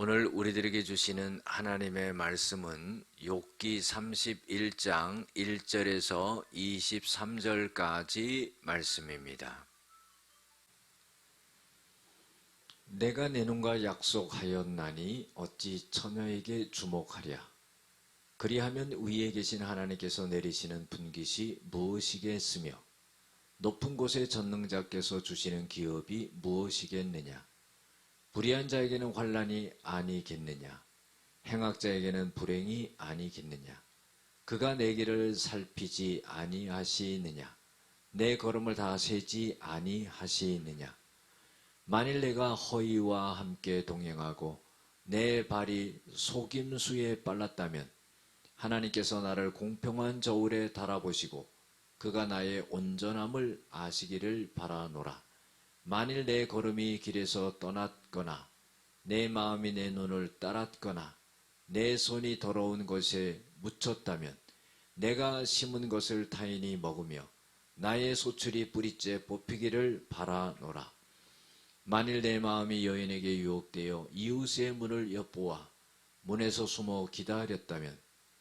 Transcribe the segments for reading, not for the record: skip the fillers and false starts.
오늘 우리들에게 주시는 하나님의 말씀은 욥기 31장 1절에서 23절까지 말씀입니다. 내가 내 눈과 약속하였나니 어찌 처녀에게 주목하랴. 그리하면 위에 계신 하나님께서 내리시는 분깃이 무엇이겠으며 높은 곳에 전능자께서 주시는 기업이 무엇이겠느냐. 불의한 자에게는 환난이 아니겠느냐. 행악자에게는 불행이 아니겠느냐. 그가 내 길을 살피지 아니하시느냐. 내 걸음을 다 세지 아니하시느냐. 만일 내가 허위와 함께 동행하고 내 발이 속임수에 빨랐다면 하나님께서 나를 공평한 저울에 달아보시고 그가 나의 온전함을 아시기를 바라노라. 만일 내 걸음이 길에서 떠났거나 내 마음이 내 눈을 따랐거나 내 손이 더러운 것에 묻혔다면 내가 심은 것을 타인이 먹으며 나의 소출이 뿌리째 뽑히기를 바라노라. 만일 내 마음이 여인에게 유혹되어 이웃의 문을 엿보아 문에서 숨어 기다렸다면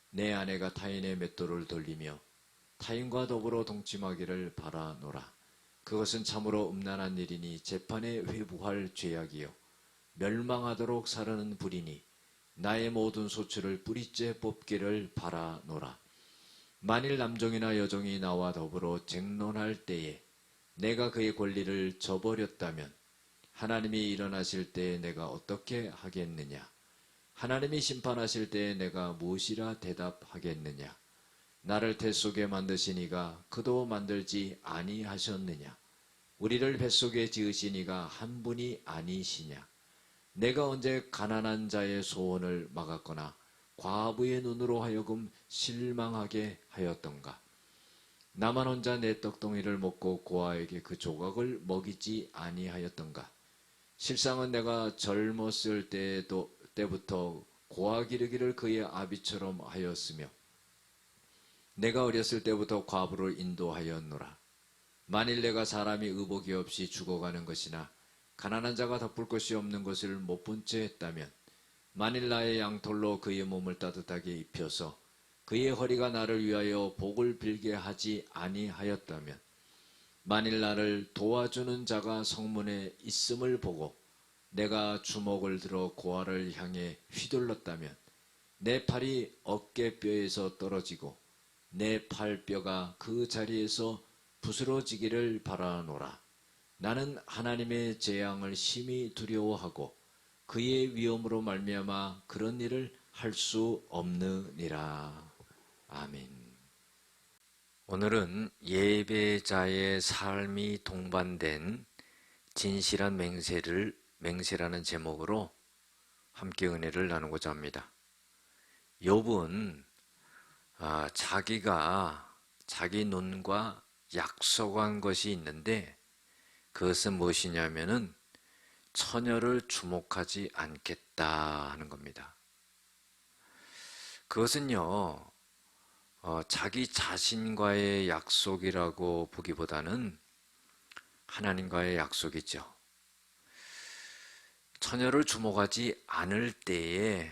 내 아내가 타인의 맷돌을 돌리며 타인과 더불어 동침하기를 바라노라. 그것은 참으로 음란한 일이니 재판에 회부할 죄악이요 멸망하도록 사르는 불이니 나의 모든 소출을 뿌리째 뽑기를 바라노라. 만일 남종이나 여종이 나와 더불어 쟁론할 때에 내가 그의 권리를 저버렸다면 하나님이 일어나실 때에 내가 어떻게 하겠느냐. 하나님이 심판하실 때에 내가 무엇이라 대답하겠느냐. 나를 태 속에 만드신 이가 그도 만들지 아니하셨느냐. 우리를 뱃속에 지으신 이가 한 분이 아니시냐. 내가 언제 가난한 자의 소원을 막았거나 과부의 눈으로 하여금 실망하게 하였던가. 나만 혼자 내 떡덩이를 먹고 고아에게 그 조각을 먹이지 아니하였던가. 실상은 내가 젊었을 때부터 고아 기르기를 그의 아비처럼 하였으며 내가 어렸을 때부터 과부를 인도하였노라. 만일 내가 사람이 의복이 없이 죽어가는 것이나 가난한 자가 덮을 것이 없는 것을 못 본 채 했다면 만일 나의 양털로 그의 몸을 따뜻하게 입혀서 그의 허리가 나를 위하여 복을 빌게 하지 아니하였다면 만일 나를 도와주는 자가 성문에 있음을 보고 내가 주먹을 들어 고아를 향해 휘둘렀다면 내 팔이 어깨뼈에서 떨어지고 내 팔뼈가 그 자리에서 부스러지기를 바라노라. 나는 하나님의 재앙을 심히 두려워하고 그의 위엄으로 말미암아 그런 일을 할 수 없느니라. 아멘. 오늘은 예배자의 삶이 동반된 진실한 맹세라는 제목으로 함께 은혜를 나누고자 합니다. 욥은 자기가 자기 눈과 약속한 것이 있는데 그것은 무엇이냐면은 처녀를 주목하지 않겠다 하는 겁니다. 그것은요, 자기 자신과의 약속이라고 보기보다는 하나님과의 약속이죠. 처녀를 주목하지 않을 때에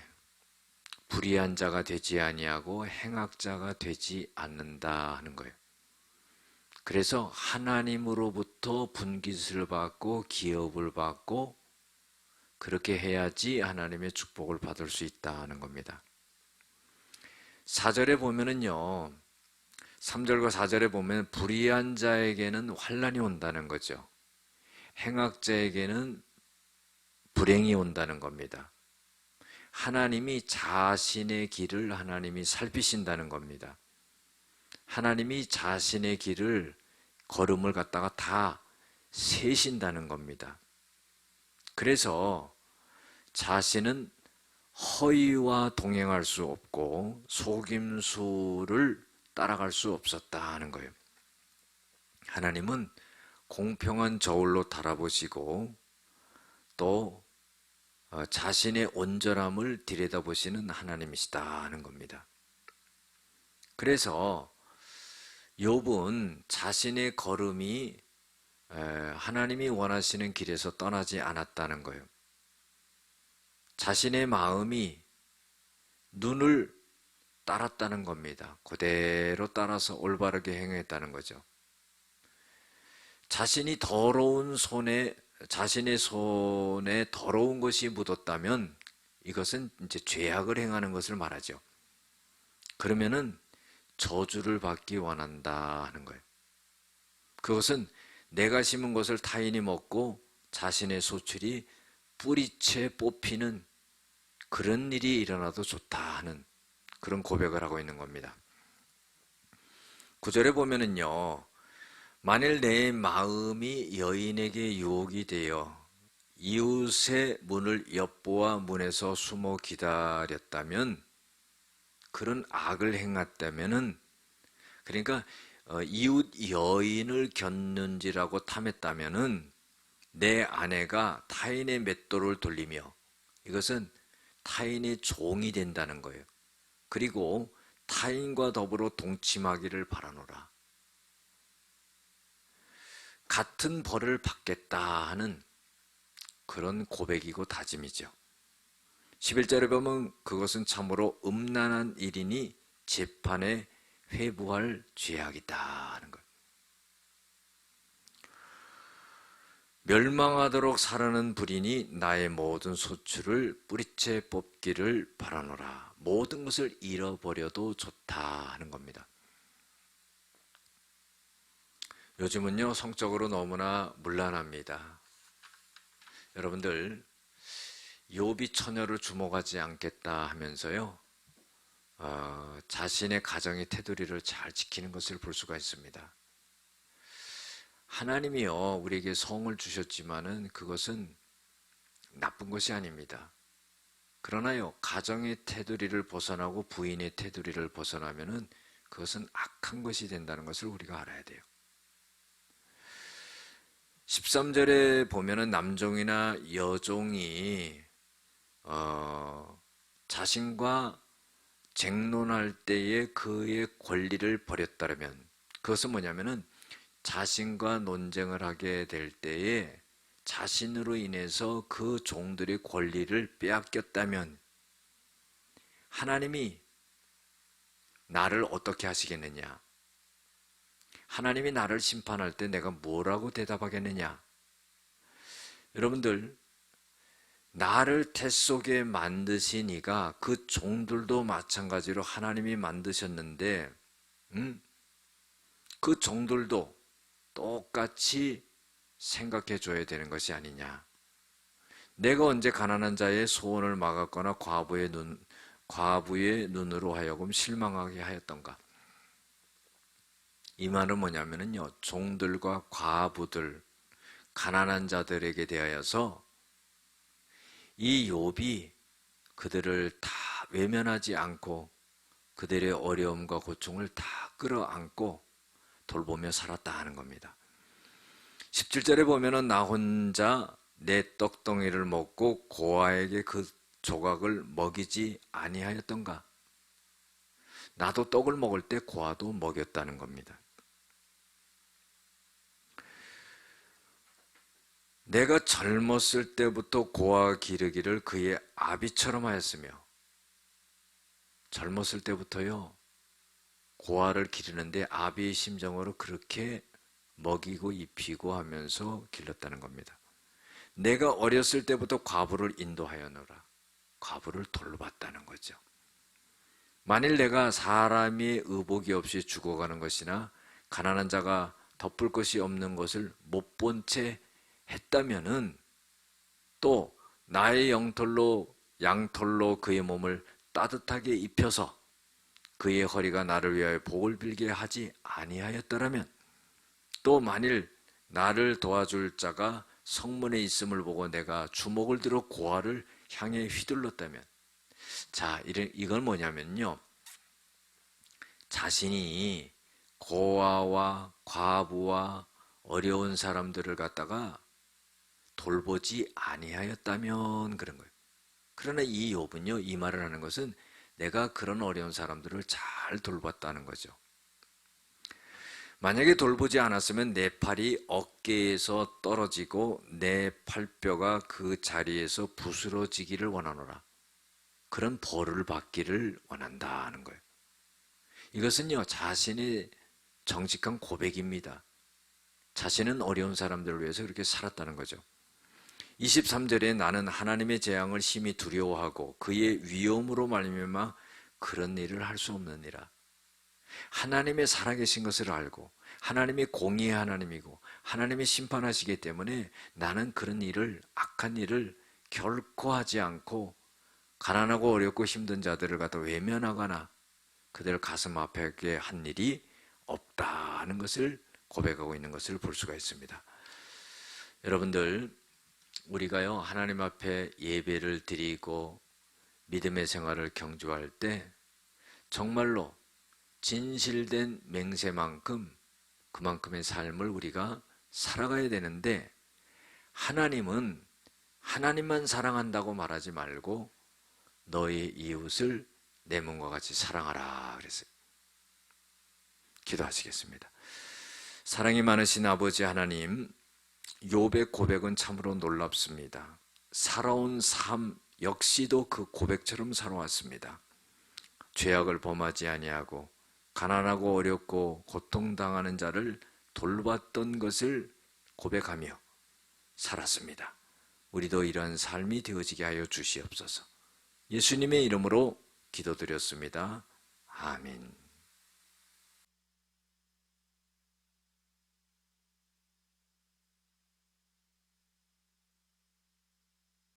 불의한 자가 되지 아니하고 행악자가 되지 않는다 하는 거예요. 그래서 하나님으로부터 분깃을 받고 기업을 받고 그렇게 해야지 하나님의 축복을 받을 수 있다 하는 겁니다. 4절에 보면은요, 3절과 4절에 보면 불의한 자에게는 환난이 온다는 거죠. 행악자에게는 불행이 온다는 겁니다. 하나님이 자신의 길을 하나님이 살피신다는 겁니다. 하나님이 자신의 길을 걸음을 갖다가 다 세신다는 겁니다. 그래서 자신은 허위와 동행할 수 없고 속임수를 따라갈 수 없었다 하는 거예요. 하나님은 공평한 저울로 달아보시고 또 자신의 온전함을 들여다보시는 하나님이시다 하는 겁니다. 그래서 욥은 자신의 걸음이 하나님이 원하시는 길에서 떠나지 않았다는 거예요. 자신의 마음이 눈을 따랐다는 겁니다. 그대로 따라서 올바르게 행했다는 거죠. 자신이 자신의 손에 더러운 것이 묻었다면 이것은 이제 죄악을 행하는 것을 말하죠. 그러면은 저주를 받기 원한다 하는 거예요. 그것은 내가 심은 것을 타인이 먹고 자신의 소출이 뿌리채 뽑히는 그런 일이 일어나도 좋다 하는 그런 고백을 하고 있는 겁니다. 9절에 보면은요, 만일 내 마음이 여인에게 유혹이 되어 이웃의 문을 엿보아 문에서 숨어 기다렸다면, 그런 악을 행했다면은, 그러니까 이웃 여인을 겪는지라고 탐했다면은 내 아내가 타인의 맷돌을 돌리며, 이것은 타인의 종이 된다는 거예요. 그리고 타인과 더불어 동침하기를 바라노라. 같은 벌을 받겠다 하는 그런 고백이고 다짐이죠. 11절에 보면 그것은 참으로 음란한 일이니 재판에 회부할 죄악이다 하는 것. 멸망하도록 사르는 불인이 나의 모든 소출을 뿌리채 뽑기를 바라노라. 모든 것을 잃어버려도 좋다 하는 겁니다. 요즘은요, 성적으로 너무나 문란합니다. 여러분들, 욥이 처녀를 주목하지 않겠다 하면서요, 자신의 가정의 테두리를 잘 지키는 것을 볼 수가 있습니다. 하나님이요, 우리에게 성을 주셨지만은 그것은 나쁜 것이 아닙니다. 그러나요, 가정의 테두리를 벗어나고 부인의 테두리를 벗어나면은 그것은 악한 것이 된다는 것을 우리가 알아야 돼요. 13절에 보면은 남종이나 여종이 자신과 쟁론할 때에 그의 권리를 버렸다면, 그것은 뭐냐면은 자신과 논쟁을 하게 될 때에 자신으로 인해서 그 종들의 권리를 빼앗겼다면 하나님이 나를 어떻게 하시겠느냐? 하나님이 나를 심판할 때 내가 뭐라고 대답하겠느냐? 여러분들, 나를 태 속에 만드신 이가 그 종들도 마찬가지로 하나님이 만드셨는데, 그 종들도 똑같이 생각해 줘야 되는 것이 아니냐. 내가 언제 가난한 자의 소원을 막았거나 과부의 눈으로 하여금 실망하게 하였던가. 이 말은 뭐냐면요, 종들과 과부들, 가난한 자들에게 대하여서 이 욥이 그들을 다 외면하지 않고 그들의 어려움과 고충을 다 끌어안고 돌보며 살았다 하는 겁니다. 17절에 보면은 나 혼자 내 떡덩이를 먹고 고아에게 그 조각을 먹이지 아니하였던가. 나도 떡을 먹을 때 고아도 먹였다는 겁니다. 내가 젊었을 때부터 고아 기르기를 그의 아비처럼 하였으며, 젊었을 때부터요, 고아를 기르는데 아비의 심정으로 그렇게 먹이고 입히고 하면서 길렀다는 겁니다. 내가 어렸을 때부터 과부를 인도하여노라. 과부를 돌봤다는 거죠. 만일 내가 사람이 의복이 없이 죽어가는 것이나 가난한 자가 덮을 것이 없는 것을 못 본 채 했다면은, 또 나의 양털로 그의 몸을 따뜻하게 입혀서 그의 허리가 나를 위하여 복을 빌게 하지 아니하였더라면, 또 만일 나를 도와줄 자가 성문에 있음을 보고 내가 주먹을 들어 고아를 향해 휘둘렀다면, 자, 이건 뭐냐면요, 자신이 고아와 과부와 어려운 사람들을 갖다가 돌보지 아니하였다면 그런 거예요. 그러나 이 욥은요, 이 말을 하는 것은 내가 그런 어려운 사람들을 잘 돌봤다는 거죠. 만약에 돌보지 않았으면 내 팔이 어깨에서 떨어지고 내 팔뼈가 그 자리에서 부스러지기를 원하노라. 그런 벌을 받기를 원한다 하는 거예요. 이것은요, 자신의 정직한 고백입니다. 자신은 어려운 사람들을 위해서 그렇게 살았다는 거죠. 23절에 나는 하나님의 재앙을 심히 두려워하고 그의 위엄으로 말미암아 그런 일을 할 수 없느니라. 하나님의 살아계신 것을 알고 하나님이 공의의 하나님이고 하나님이 심판하시기 때문에 나는 그런 일을, 악한 일을 결코 하지 않고 가난하고 어렵고 힘든 자들을 갖다 외면하거나 그들 가슴 아프게 한 일이 없다는 것을 고백하고 있는 것을 볼 수가 있습니다. 여러분들, 우리가요, 하나님 앞에 예배를 드리고 믿음의 생활을 경주할 때 정말로 진실된 맹세만큼 그만큼의 삶을 우리가 살아가야 되는데, 하나님은 하나님만 사랑한다고 말하지 말고 너의 이웃을 내 몸과 같이 사랑하라 그랬어요. 기도하시겠습니다. 사랑이 많으신 아버지 하나님, 욥의 고백은 참으로 놀랍습니다. 살아온 삶 역시도 그 고백처럼 살아왔습니다. 죄악을 범하지 아니하고 가난하고 어렵고 고통당하는 자를 돌봤던 것을 고백하며 살았습니다. 우리도 이러한 삶이 되어지게 하여 주시옵소서. 예수님의 이름으로 기도드렸습니다. 아멘.